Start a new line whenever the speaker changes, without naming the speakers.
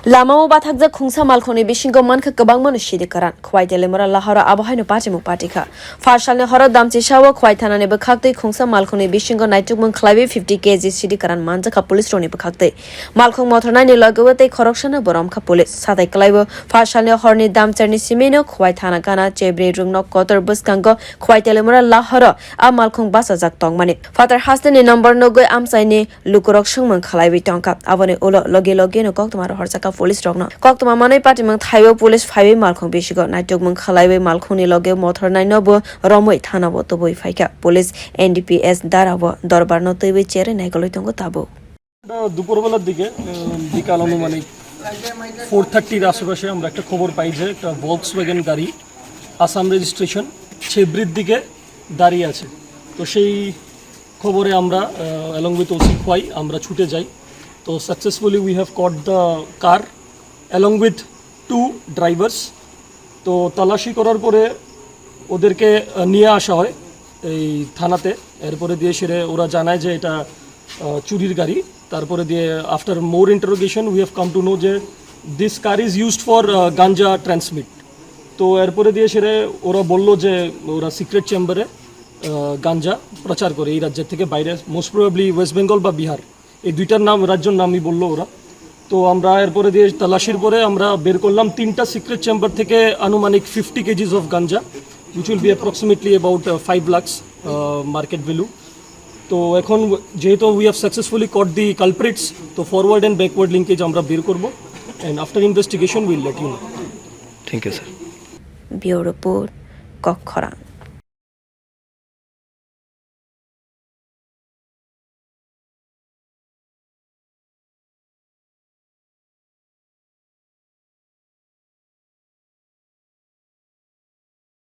Lamao bathakja khungsa malkhungni bisingo mankha kwbang manush sidikaran khwai teliamura lahar abhaino pachimu patika farsalni horo damchi sawo khwai thanani bkhakte khungsa malkhungni bisingo Naitugmwng khwlawi 50 kg sidikaran manjaka police roni bkhakte malkhung mothornani lagwate khorok sana boromkha police sadai klaibo farsalni horni damcharni simi no khwai thana kana chebre rungno kotor buskango khwai teliamura lahar a malkhung basa jak tongmani father hastani number no goi amsaini lukurok sungmang khwlai tongka abone ulo loge no koktomar horchaka police rogno koktoma manai party mang thaibo police 5 malkhung bisigo Naitugmwng khwlai malkhungni loge mothor nai nobo romoi thana bo to boi faika police ndps darabo দরবার no tebe chere nai goloi tongo tabo
দুপুরবেলার দিকে বিকাল অনুমানিক 4:30 এর আশেপাশে আমরা একটা খবর পাই যে একটা ভলক্সওয়াগন গাড়ি আসাম রেজিস্ট্রেশন ছেব্রির দিকে দাঁড়িয়ে আছে তো সেই খবরে আমরা along with ওসি খোয়াই আমরা ছুটে যাই তো successfully we have caught the car along with 2 drivers তো তল্লাশি করার পরে ওদেরকে নিয়ে আসা হয় এই থানাতে এরপরে দিয়ে সেরে ওরা জানায় যে এটা চুরির গাড়ি তারপরে দিয়ে after more interrogation we have come to know যে this car is used for ganja transmit তো এরপরে দিয়ে সেরে ওরা বলল যে ওরা সিক্রেট চেম্বারে গাঞ্জা প্রচার করে এই রাজ্যের থেকে বাইরে মোস্ট প্রবাবলি ওয়েস্ট বেঙ্গল বা বিহার এই দুইটার নাম রাজ্যের নামই বললো ওরা তো আমরা এরপরে দিয়ে তল্লাশির পরে আমরা বের করলাম 3টা সিক্রেট চেম্বার থেকে আনুমানিক 50 KGs of ganja which will be approximately about 5 lakhs market value তো এখন যেহেতু we have successfully caught the culprits তো forward and backward linkage আমরা বের করব and after investigation we'll let you know
thank you sir
bureau report kwran